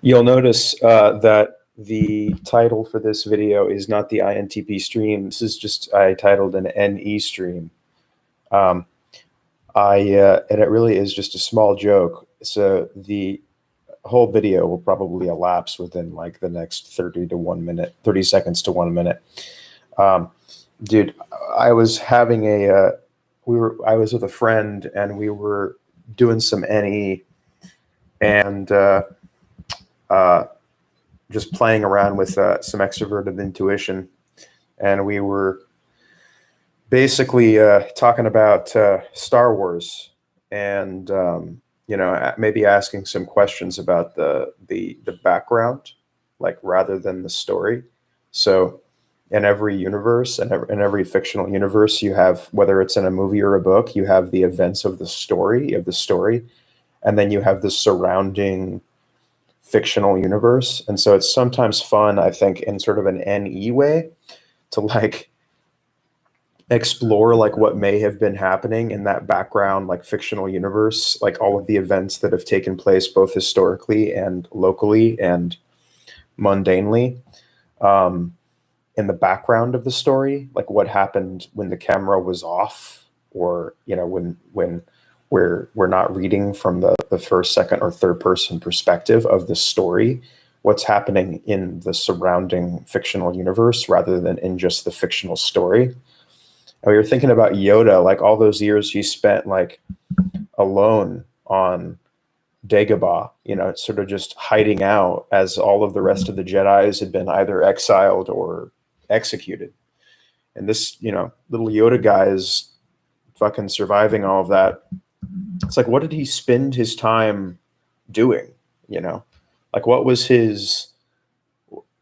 You'll notice that the title for this video is not the INTP stream. This is just, I titled an NE stream. Um, and it really is just a small joke. So the whole video will probably elapse within like the next 30 seconds to 1 minute. Dude, I was having I was with a friend and we were doing some NE and just playing around with some extroverted intuition. And we were basically talking about Star Wars and, maybe asking some questions about the background, like rather than the story. So in every universe and in every fictional universe, you have, whether it's in a movie or a book, you have the events of the story, and then you have the surrounding fictional universe. And so it's sometimes fun, I think, in sort of an NE way to like explore like what may have been happening in that background, like fictional universe, like all of the events that have taken place both historically and locally and mundanely, in the background of the story, like what happened when the camera was off, or when we're not reading from the first, second, or third person perspective of the story, what's happening in the surrounding fictional universe rather than in just the fictional story. And we were thinking about Yoda, like all those years he spent like alone on Dagobah, sort of just hiding out as all of the rest of the Jedis had been either exiled or executed. And this, little Yoda guy is fucking surviving all of that. It's like, what did he spend his time doing? Like what was his,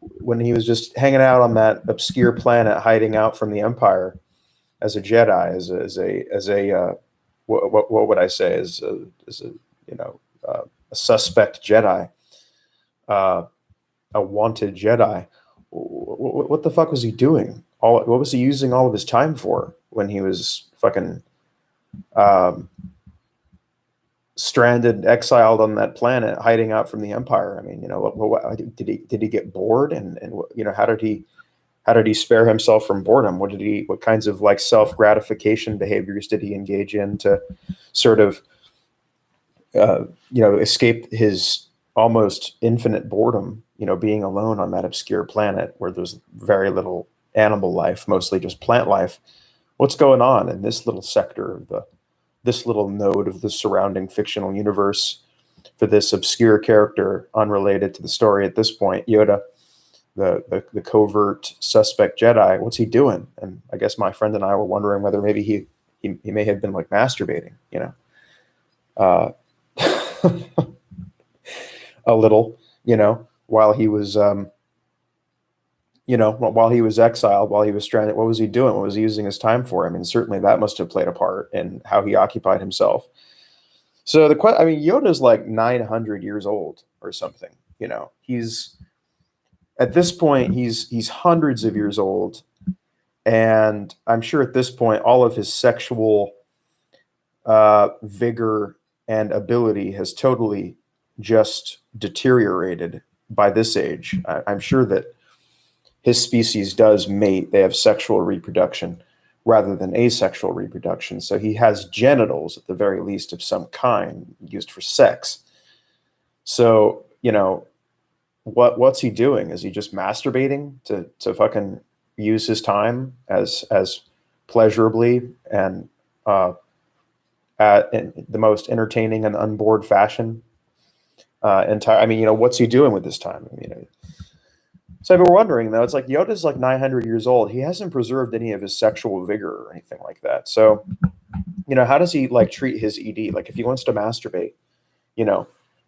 when he was just hanging out on that obscure planet, hiding out from the Empire as a Jedi, what would I say, as a suspect Jedi, a wanted Jedi. What the fuck was he doing? What was he using all of his time for when he was fucking stranded, exiled on that planet, hiding out from the Empire? I mean, did he get bored? And how did he spare himself from boredom? What kinds of like self-gratification behaviors did he engage in to sort of escape his almost infinite boredom, being alone on that obscure planet where there's very little animal life, mostly just plant life? What's going on in this little sector of this little node of the surrounding fictional universe for this obscure character unrelated to the story at this point, Yoda, the covert suspect Jedi? What's he doing? And I guess my friend and I were wondering whether maybe he may have been like masturbating, a little, while he was, while he was exiled, while he was stranded. What was he doing? What was he using his time for? I mean, certainly that must have played a part in how he occupied himself. So Yoda's like 900 years old or something. He's at this point, he's hundreds of years old, and I'm sure at this point, all of his sexual vigor and ability has totally just deteriorated by this age. I'm sure that his species does mate. They have sexual reproduction rather than asexual reproduction. So he has genitals at the very least of some kind used for sex. So, what's he doing? Is he just masturbating to fucking use his time as pleasurably and in the most entertaining and unbored fashion? What's he doing with this time? So I've been wondering, though, it's like Yoda's like 900 years old. He hasn't preserved any of his sexual vigor or anything like that. So, how does he like treat his ED? Like if he wants to masturbate,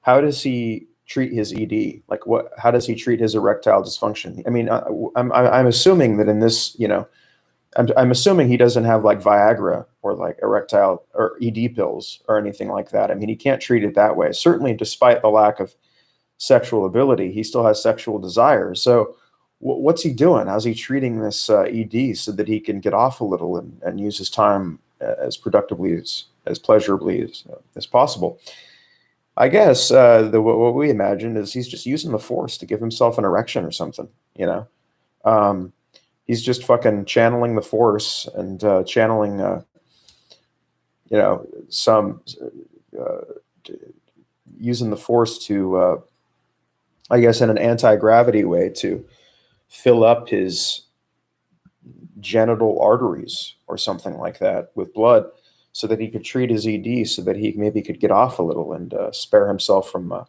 how does he treat his ED? Like how does he treat his erectile dysfunction? I mean, I'm assuming that in this, I'm assuming he doesn't have like Viagra or like erectile or ED pills or anything like that. I mean, he can't treat it that way. Certainly, despite the lack of sexual ability, he still has sexual desires. So what's he doing? How's he treating this ED so that he can get off a little and use his time as productively, as pleasurably as possible? I guess what we imagine is he's just using the Force to give himself an erection or something. You know, um, he's just fucking channeling the Force and channeling, some uh, using the Force to, I guess, in an anti-gravity way to fill up his genital arteries or something like that with blood so that he could treat his ED so that he maybe could get off a little and spare himself from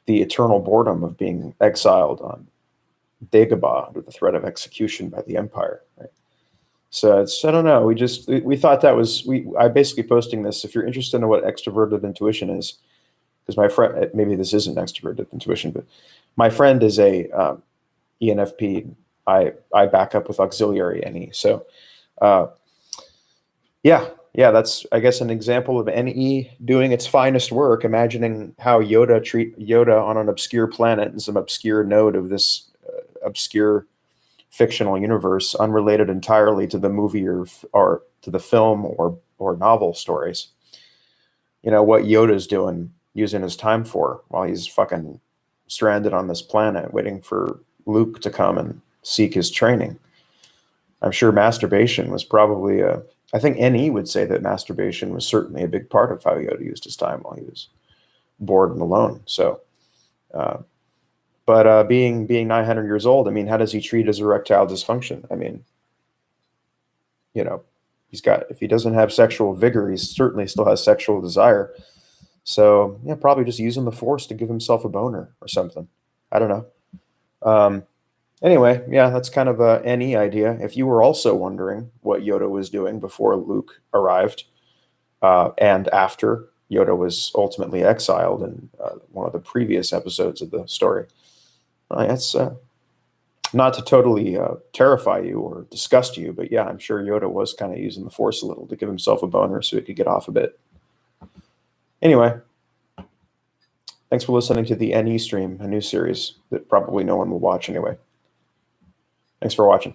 the eternal boredom of being exiled on Dagobah under the threat of execution by the Empire. Right? So it's, I don't know. We thought that was, I basically posting this. If you're interested in what extroverted intuition is, because my friend, maybe this isn't extroverted intuition, but my friend is a ENFP. I back up with auxiliary NE. So uh, yeah, that's, I guess, an example of NE doing its finest work, imagining how Yoda on an obscure planet in some obscure node of this obscure fictional universe, unrelated entirely to the movie or to the film or novel stories. You know what Yoda's doing, using his time for while he's fucking stranded on this planet, waiting for Luke to come and seek his training. I'm sure masturbation was probably a. I think NE would say that masturbation was certainly a big part of how Yoda used his time while he was bored and alone. So, uh, but being 900 years old, I mean, how does he treat his erectile dysfunction? I mean, you know, he's got, if he doesn't have sexual vigor, he certainly still has sexual desire. So yeah, probably just using the Force to give himself a boner or something. I don't know. Um, Anyway, yeah, that's kind of a NE idea. If you were also wondering what Yoda was doing before Luke arrived, and after Yoda was ultimately exiled in one of the previous episodes of the story, that's not to totally terrify you or disgust you, but yeah, I'm sure Yoda was kind of using the Force a little to give himself a boner so he could get off a bit. Anyway, thanks for listening to the NE stream, a new series that probably no one will watch anyway. Thanks for watching.